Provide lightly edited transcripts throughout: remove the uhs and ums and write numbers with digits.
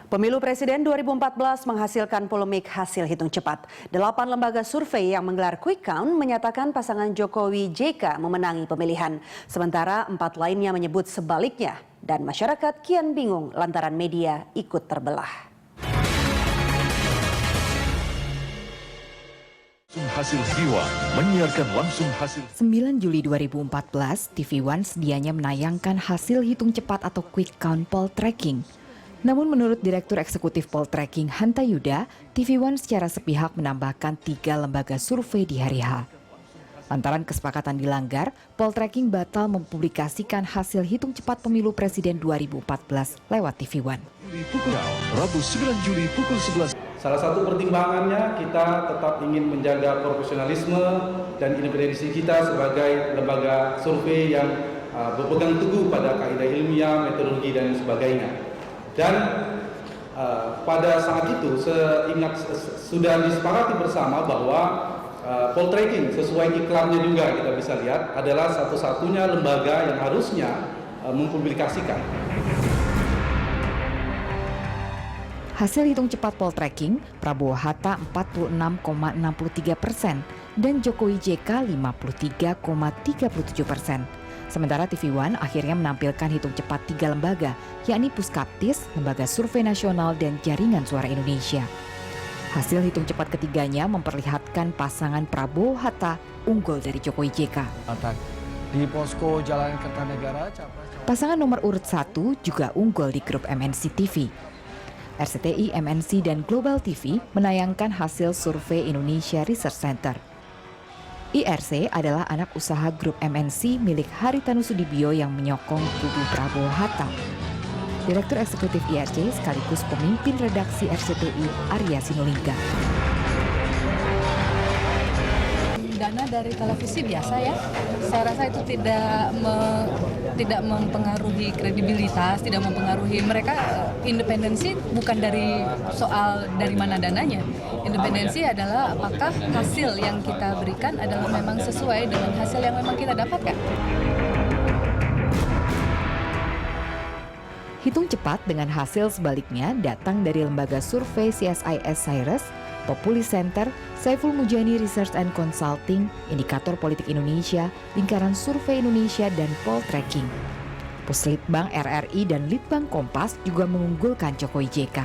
Pemilu Presiden 2014 menghasilkan polemik hasil hitung cepat. 8 lembaga survei yang menggelar quick count menyatakan pasangan Jokowi JK memenangi pemilihan. Sementara 4 lainnya menyebut sebaliknya. Dan masyarakat kian bingung lantaran media ikut terbelah. Hasil TV1 menyiarkan langsung hasil 9 Juli 2014, TV1 sedianya menayangkan hasil hitung cepat atau quick count poll tracking. Namun menurut Direktur Eksekutif Poltreking Hanta Yuda, TV1 secara sepihak menambahkan 3 lembaga survei di hari H. Lantaran kesepakatan dilanggar, Poltreking batal mempublikasikan hasil hitung cepat pemilu Presiden 2014 lewat TV1. Rabu 9 Juli pukul 11. Salah satu pertimbangannya kita tetap ingin menjaga profesionalisme dan independensi kita sebagai lembaga survei yang berpegang teguh pada kaidah ilmiah, metodologi dan sebagainya. Dan pada saat itu sudah disepakati bersama bahwa Poltreking sesuai iklannya juga kita bisa lihat adalah satu-satunya lembaga yang harusnya mempublikasikan. Hasil hitung cepat Poltreking, Prabowo Hatta 46,63% dan Jokowi JK 53,37%. Sementara TV1 akhirnya menampilkan hitung cepat 3 lembaga, yakni Puskaptis, Lembaga Survei Nasional, dan Jaringan Suara Indonesia. Hasil hitung cepat ketiganya memperlihatkan pasangan Prabowo Hatta unggul dari Jokowi JK. Di posko Jalan Kertanegara, pasangan nomor urut 1 juga unggul di grup MNC TV. RCTI, MNC, dan Global TV menayangkan hasil survei Indonesia Research Center. IRC adalah anak usaha grup MNC milik Haritanu Sudibyo yang menyokong kubu Prabowo Hatta. Direktur Eksekutif IRC sekaligus pemimpin redaksi RCTI, Arya Sinulinga. Dana dari televisi biasa ya, saya rasa itu tidak mempengaruhi kredibilitas, tidak mempengaruhi mereka. Independensi bukan dari soal dari mana dananya. Independensi adalah apakah hasil yang kita berikan adalah memang sesuai dengan hasil yang memang kita dapatkan. Hitung cepat dengan hasil sebaliknya datang dari lembaga survei CSIS Cyrus, Populi Center, Saiful Mujani Research and Consulting, Indikator Politik Indonesia, Lingkaran Survei Indonesia, dan Poltreking. Puslitbang RRI dan Litbang Kompas juga mengunggulkan Jokowi JK.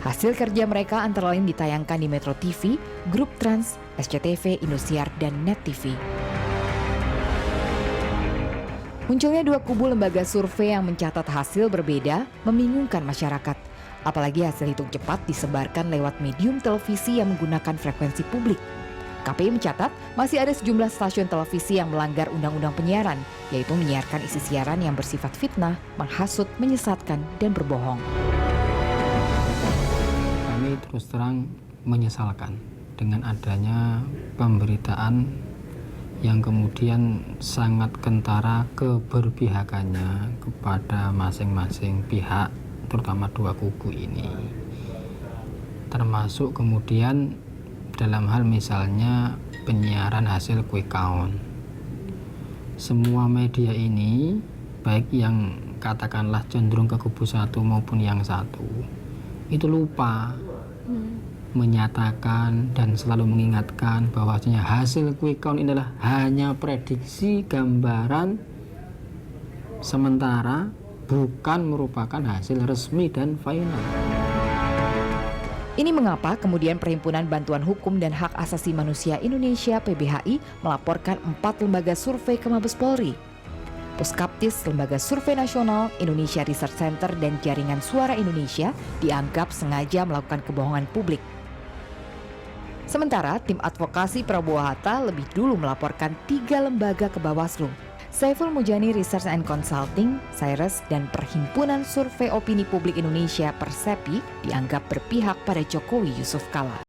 Hasil kerja mereka antara lain ditayangkan di Metro TV, Grup Trans, SCTV, Indosiar, dan Net TV. Munculnya 2 kubu lembaga survei yang mencatat hasil berbeda membingungkan masyarakat. Apalagi hasil hitung cepat disebarkan lewat medium televisi yang menggunakan frekuensi publik. KPI mencatat masih ada sejumlah stasiun televisi yang melanggar undang-undang penyiaran, yaitu menyiarkan isi siaran yang bersifat fitnah, menghasut, menyesatkan, dan berbohong. Kami terus terang menyesalkan dengan adanya pemberitaan yang kemudian sangat kentara keberpihakannya kepada masing-masing pihak, terutama 2 kubu ini. Termasuk kemudian dalam hal misalnya penyiaran hasil quick count. Semua media ini, baik yang katakanlah cenderung ke kubu 1 maupun yang 1, itu lupa menyatakan dan selalu mengingatkan bahwasanya hasil quick count ini adalah hanya prediksi, gambaran sementara, bukan merupakan hasil resmi dan final. Ini mengapa kemudian Perhimpunan Bantuan Hukum dan Hak Asasi Manusia Indonesia (PBHI) melaporkan 4 lembaga survei ke Mabes Polri. Puskaptis, Lembaga Survei Nasional, Indonesia Research Center, dan Jaringan Suara Indonesia dianggap sengaja melakukan kebohongan publik. Sementara tim advokasi Prabowo Hatta lebih dulu melaporkan 3 lembaga ke Bawaslu. Saiful Mujani Research and Consulting, Cyrus, dan Perhimpunan Survei Opini Publik Indonesia Persepi dianggap berpihak pada Jokowi Yusuf Kala.